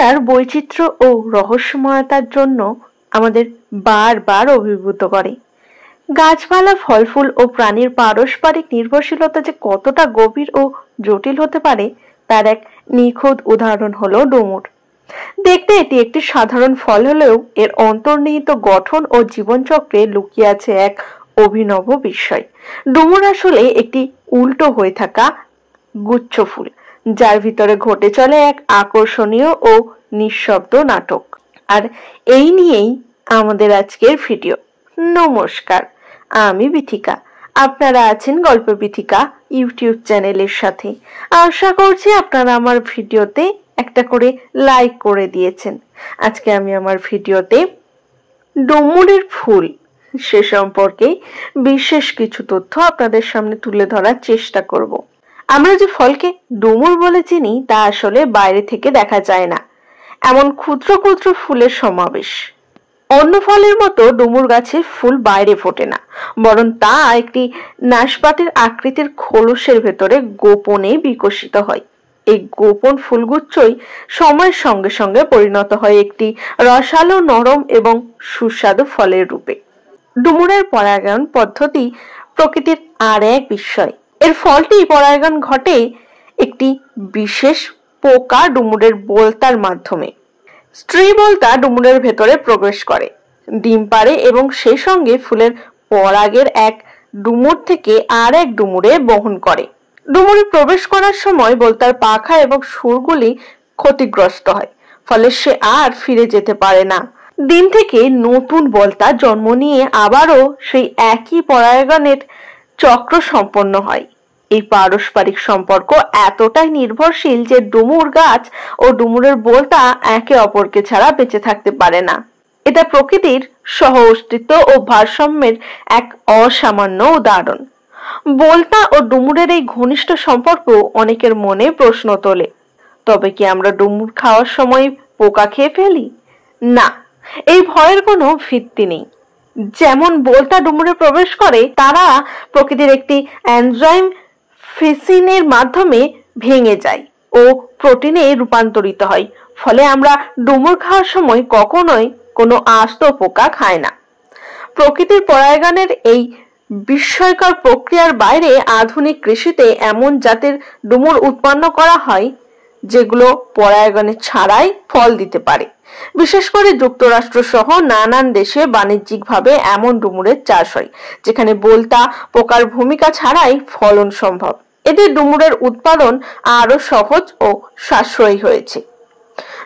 তার বৈচিত্র্য ও রহস্যময়তার জন্য আমাদের বারবার অভিভূত করে। গাছপালা, ফল ফুল ও প্রাণীর পারস্পরিক নির্ভরশীলতা যে কতটা গভীর ও জটিল হতে পারে তার এক নিখুঁত উদাহরণ হলো ডুমুর। দেখতে এটি একটি সাধারণ ফল হলেও এর অন্তর্নিহিত গঠন ও জীবনচক্রে লুকিয়ে আছে এক অভিনব বিস্ময়। ডুমুর আসলে একটি উল্টো হয়ে থাকা গুচ্ছ ফুল, যার ভিতরে ঘটে চলে এক আকর্ষণীয় ও নিঃশব্দ নাটক। আর এই নিয়েই আমাদের আজকের ভিডিও। নমস্কার, আমি বিথিকা। আপনারা আছেন গল্প বিথিকা ইউটিউব চ্যানেলের সাথে। আশা করছি আপনারা আমার ভিডিওতে একটা করে লাইক করে দিয়েছেন। আজকে আমি আমার ভিডিওতে ডুমুরের ফুল সে সম্পর্কে বিশেষ কিছু তথ্য আপনাদের সামনে তুলে ধরার চেষ্টা করব। আমরা যে ফলকে ডুমুর বলে চিনি তা আসলে বাইরে থেকে দেখা যায় না এমন ক্ষুদ্র ক্ষুদ্র ফুলের সমাবেশ। অন্য ফলের মতো ডুমুর গাছের ফুল বাইরে ফোটে না, বরং তা একটি নাশপাতির আকৃতির খোলসের ভেতরে গোপনে বিকশিত হয়। এই গোপন ফুলগুচ্ছই সময়ের সঙ্গে সঙ্গে পরিণত হয় একটি রসালো, নরম এবং সুস্বাদু ফলের রূপে। ডুমুরের পরাগায়ন পদ্ধতি প্রকৃতির আর এক বিস্ময়। এর ফলটি পরাগায়ন ঘটে একটি বিশেষ পোকা ডুমুরের বোলতার মাধ্যমে। স্ত্রী বোলতা ডুমুরের ভেতরে প্রবেশ করে, ডিম পাড়ে এবং সেই সঙ্গে ফুলের পরাগের এক ডুমুর থেকে আর এক ডুমুরে বহন করে। ডুমুরে প্রবেশ করার সময় বোলতার পাখা এবং শুঁড়গুলি ক্ষতিগ্রস্ত হয়, ফলে সে আর ফিরে যেতে পারে না। ডিম থেকে নতুন বোলতা জন্ম নিয়ে আবারও সেই একই পরাগায়নের চক্র সম্পন্ন হয়। এই পারস্পরিক সম্পর্ক এতটাই নির্ভরশীল যে ডুমুর গাছ ও ডুমুরের বোলতা একে অপরকে ছাড়া বেঁচে থাকতে পারে না। এটা প্রকৃতির সহ অস্তিত্ব ও ভারসাম্যের এক অসামান্য উদাহরণ। বোলতা ও ডুমুরের এই ঘনিষ্ঠ সম্পর্ক অনেকের মনে প্রশ্ন তোলে, তবে কি আমরা ডুমুর খাওয়ার সময় পোকা খেয়ে ফেলি? না, এই ভয়ের কোনো ভিত্তি নেই। যেমন বোলতা ডুমুরে প্রবেশ করে, তারা প্রকৃতির একটি এনজাইম ফিসিনের মাধ্যমে ভেঙে যায় ও প্রোটিনে রূপান্তরিত হয়। ফলে আমরা ডুমুর খাওয়ার সময় কখনোই কোনো আস্ত পোকা খাই না। প্রকৃতির পরাগায়নের এই বিস্ময়কর প্রক্রিয়ার বাইরে আধুনিক কৃষিতে এমন জাতের ডুমুর উৎপন্ন করা হয় যেগুলো পরাগায়নে ছাড়াই ফল দিতে পারে। বিশেষ করে যুক্তরাষ্ট্র সহ নানান দেশে বাণিজ্যিকভাবে এমন ডুমুরের চাষ হয় যেখানে বোলতা পোকার ভূমিকা ছাড়াই ফলন সম্ভব। এতে ডুমুরের উৎপাদন আরো সহজ ও সাশ্রয়ী হয়েছে।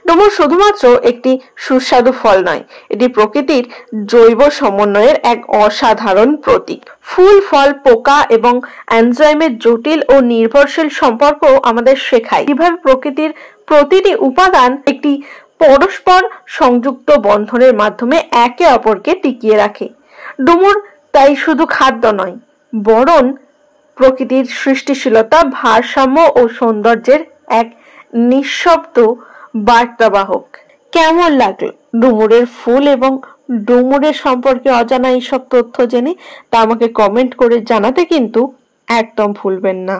ডুমুর শুধুমাত্র একটি সুস্বাদু ফল নয়, এটি প্রকৃতির জৈব সমন্বয়ের এক অসাধারণ প্রতীক। ফুল, ফল, পোকা এবং এনজাইমের জটিল ও নির্ভরশীল সম্পর্ক আমাদের শেখায় কিভাবে প্রকৃতির প্রতিটি উপাদান একটি পরস্পর সংযুক্ত বন্ধনের মাধ্যমে একে অপরকে টিকিয়ে রাখে। ডুমুর তাই শুধু খাদ্য নয়, বরং প্রকৃতির সৃষ্টিশীলতা, ভারসাম্য ও সৌন্দর্যের এক নিঃশব্দ বার্তাবাহক। কেমন লাগলো ডুমুরের ফুল এবং ডুমুরের সম্পর্কে অজানা এইসব তথ্য জেনে? তা আমাকে কমেন্ট করে জানাতে কিন্তু একদম ভুলবেন না।